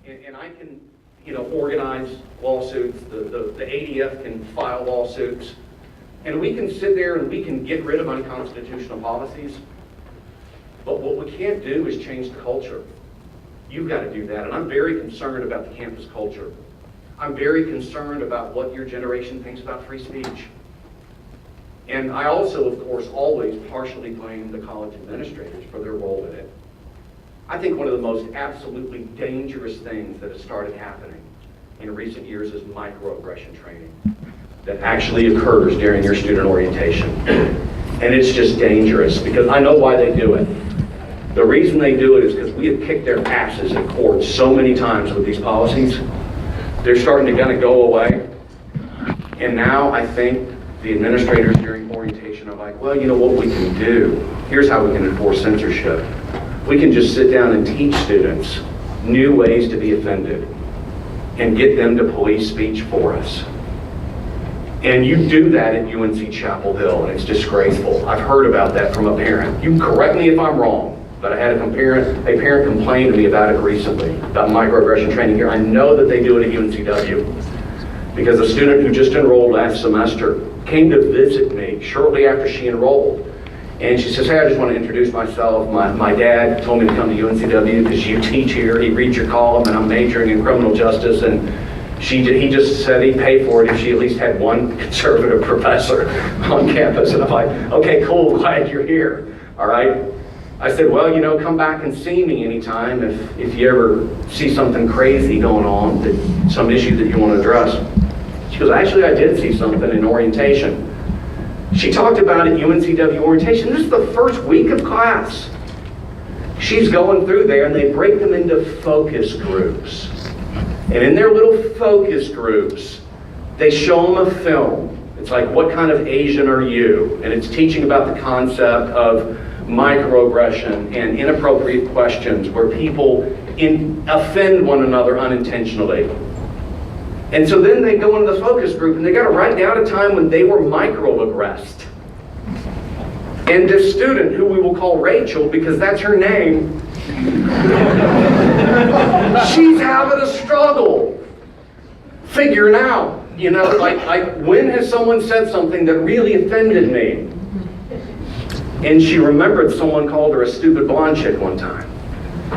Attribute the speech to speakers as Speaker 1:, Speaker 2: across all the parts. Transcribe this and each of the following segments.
Speaker 1: and I can, organize lawsuits. The ADF can file lawsuits, and we can sit there and we can get rid of unconstitutional policies. But what we can't do is change the culture. You've got to do that, and I'm very concerned about the campus culture. I'm very concerned about what your generation thinks about free speech. And I also, of course, always partially blame the college administrators for their role in it. I think one of the most absolutely dangerous things that has started happening in recent years is microaggression training that actually occurs during your student orientation. And it's just dangerous because I know why they do it. The reason they do it is because we have kicked their asses in court so many times with these policies. They're starting to kind of go away. And now I think the administrators during orientation are like, well, you know what we can do? Here's how we can enforce censorship. We can just sit down and teach students new ways to be offended and get them to police speech for us. And you do that at UNC Chapel Hill, and it's disgraceful. I've heard about that from a parent. You can correct me if I'm wrong, but I had a parent complain to me about it recently, about microaggression training here. I know that they do it at UNCW because a student who just enrolled last semester came to visit me shortly after she enrolled. And she says, hey, I just want to introduce myself. My dad told me to come to UNCW because you teach here. He reads your column, and I'm majoring in criminal justice. And he just said he'd pay for it if she at least had one conservative professor on campus. And I'm like, okay, cool, glad you're here, all right? I said, well, come back and see me anytime if you ever see something crazy going on, some issue that you want to address. She goes, actually, I did see something in orientation. She talked about it at UNCW orientation. This is the first week of class. She's going through there, and they break them into focus groups. And in their little focus groups, they show them a film. It's like, what kind of Asian are you? And it's teaching about the concept of microaggression and inappropriate questions where people offend one another unintentionally. And so then they go into the focus group and they got to write down a time when they were microaggressed. And this student, who we will call Rachel because that's her name, she's having a struggle figuring out, like when has someone said something that really offended me? And she remembered someone called her a stupid blonde chick one time.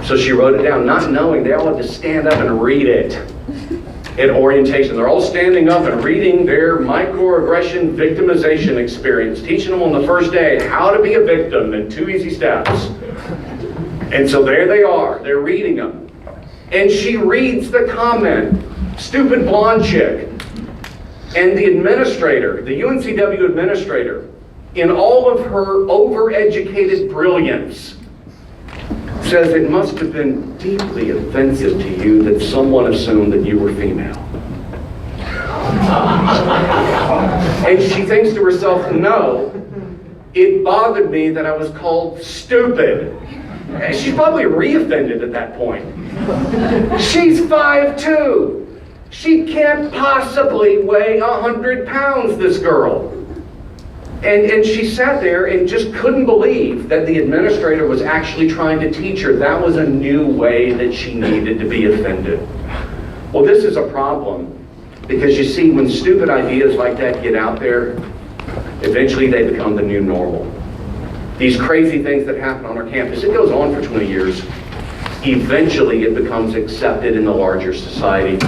Speaker 1: So she wrote it down, not knowing they all had to stand up and read it. In orientation, they're all standing up and reading their microaggression victimization experience, teaching them on the first day how to be a victim in 2 easy steps. And so there they are, they're reading them. And she reads the comment, stupid blonde chick. And the administrator, the UNCW administrator, in all of her overeducated brilliance, says it must have been deeply offensive to you that someone assumed that you were female. And she thinks to herself, no, it bothered me that I was called stupid. And she's probably re-offended at that point. She's 5'2". She can't possibly weigh 100 pounds, this girl. And she sat there and just couldn't believe that the administrator was actually trying to teach her that was a new way that she needed to be offended. Well, this is a problem because you see, when stupid ideas like that get out there, eventually they become the new normal. These crazy things that happen on our campus, it goes on for 20 years. Eventually it becomes accepted in the larger society.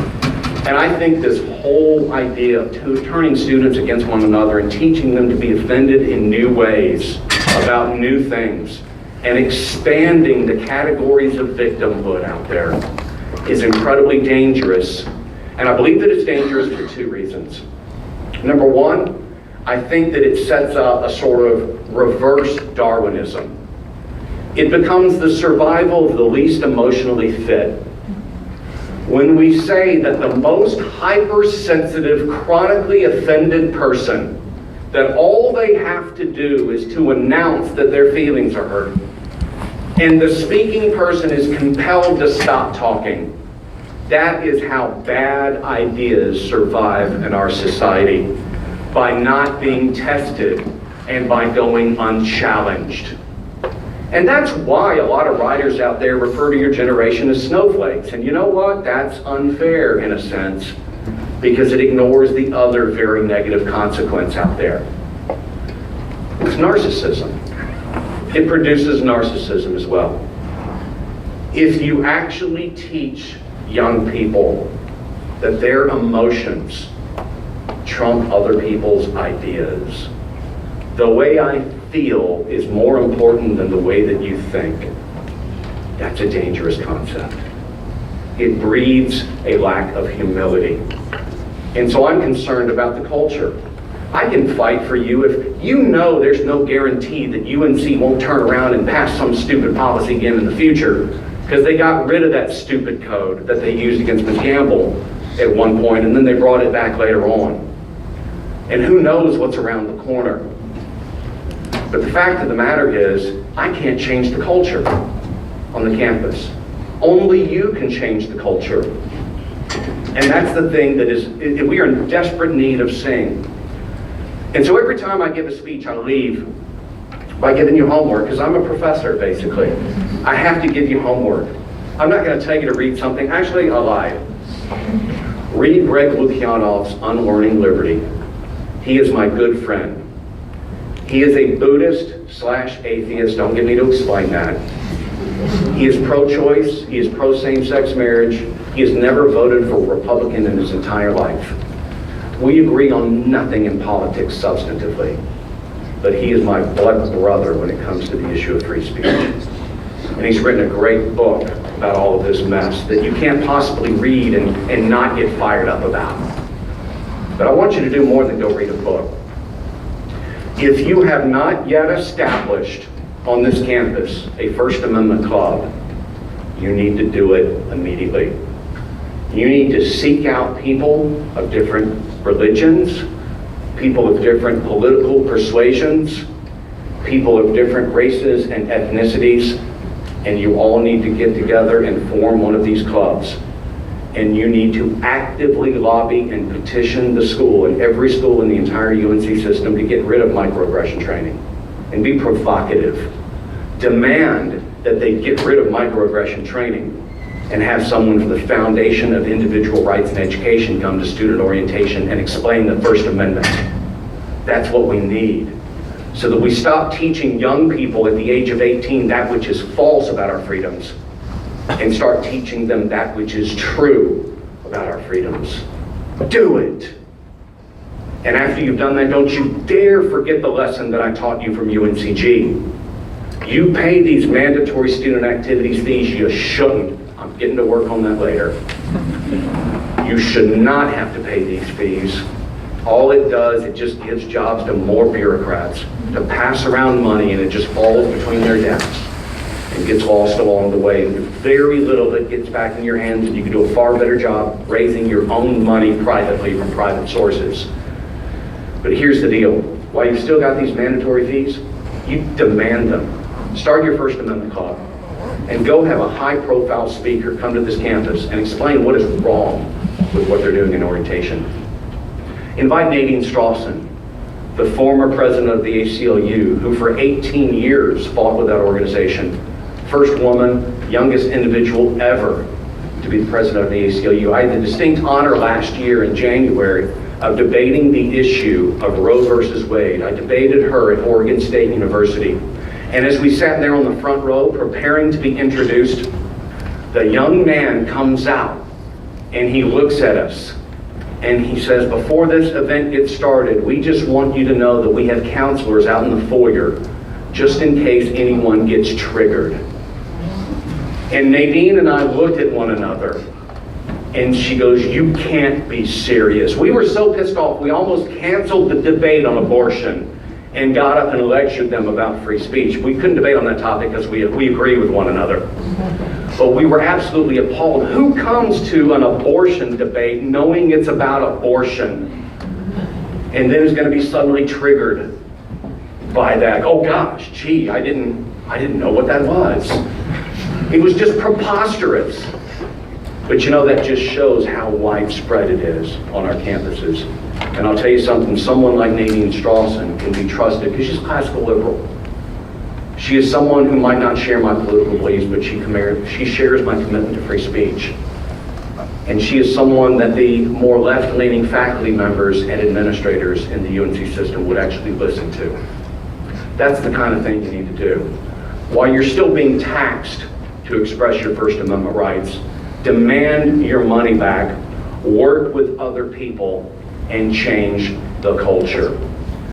Speaker 1: And I think this whole idea of turning students against one another and teaching them to be offended in new ways about new things and expanding the categories of victimhood out there is incredibly dangerous. And I believe that it's dangerous for 2 reasons. Number one, I think that it sets up a sort of reverse Darwinism. It becomes the survival of the least emotionally fit. When we say that the most hypersensitive, chronically offended person, that all they have to do is to announce that their feelings are hurt, and the speaking person is compelled to stop talking, that is how bad ideas survive in our society, by not being tested and by going unchallenged. And that's why a lot of writers out there refer to your generation as snowflakes. And you know what? That's unfair in a sense, because it ignores the other very negative consequence out there. It's narcissism. It produces narcissism as well. If you actually teach young people that their emotions trump other people's ideas, the way I feel is more important than the way that you think, that's a dangerous concept. It breeds a lack of humility. And so I'm concerned about the culture. I can fight for you if you know there's no guarantee that UNC won't turn around and pass some stupid policy again in the future, because they got rid of that stupid code that they used against Ms. Gamble at one point, and then they brought it back later on. And who knows what's around the corner. But the fact of the matter is, I can't change the culture on the campus. Only you can change the culture. And that's the thing that is, we are in desperate need of seeing. And so every time I give a speech, I leave by giving you homework, because I'm a professor, basically. I have to give you homework. I'm not going to tell you to read something. Actually, I lied. Read Greg Lukianov's Unlearning Liberty. He is my good friend. He is a Buddhist/atheist. Don't get me to explain that. He is pro-choice. He is pro-same-sex marriage. He has never voted for a Republican in his entire life. We agree on nothing in politics substantively, but he is my blood brother when it comes to the issue of free speech. And he's written a great book about all of this mess that you can't possibly read and not get fired up about. But I want you to do more than go read a book. If you have not yet established on this campus a First Amendment club, you need to do it immediately. You need to seek out people of different religions, people of different political persuasions, people of different races and ethnicities, and you all need to get together and form one of these clubs. And you need to actively lobby and petition the school, and every school in the entire UNC system, to get rid of microaggression training and be provocative. Demand that they get rid of microaggression training and have someone from the foundation of individual rights and education come to student orientation and explain the First Amendment. That's what we need, so that we stop teaching young people at the age of 18 that which is false about our freedoms and start teaching them that which is true about our freedoms. Do it. And after you've done that, don't you dare forget the lesson that I taught you from UNCG. You pay these mandatory student activities fees, you shouldn't. I'm getting to work on that later. You should not have to pay these fees. All it does, it just gives jobs to more bureaucrats to pass around money, and it just falls between their desks and gets lost along the way. Very little that gets back in your hands, and you can do a far better job raising your own money privately from private sources. But here's the deal. While you've still got these mandatory fees, you demand them. Start your First Amendment club and go have a high-profile speaker come to this campus and explain what is wrong with what they're doing in orientation. Invite Nadine Strawson, the former president of the ACLU, who for 18 years fought with that organization. First woman, youngest individual ever to be the president of the ACLU. I had the distinct honor last year in January of debating the issue of Roe versus Wade. I debated her at Oregon State University. And as we sat there on the front row preparing to be introduced, the young man comes out and he looks at us and he says, before this event gets started, we just want you to know that we have counselors out in the foyer just in case anyone gets triggered. And Nadine and I looked at one another and she goes, you can't be serious. We were so pissed off, we almost canceled the debate on abortion and got up and lectured them about free speech. We couldn't debate on that topic because we agree with one another. But we were absolutely appalled. Who comes to an abortion debate knowing it's about abortion and then is going to be suddenly triggered by that? Oh gosh, gee, I didn't know what that was. It was just preposterous. But you know, that just shows how widespread it is on our campuses. And I'll tell you something, someone like Nadine Strawson can be trusted because she's a classical liberal. She is someone who might not share my political beliefs, but she shares my commitment to free speech. And she is someone that the more left-leaning faculty members and administrators in the UNC system would actually listen to. That's the kind of thing you need to do. While you're still being taxed to express your First Amendment rights, demand your money back, work with other people, and change the culture.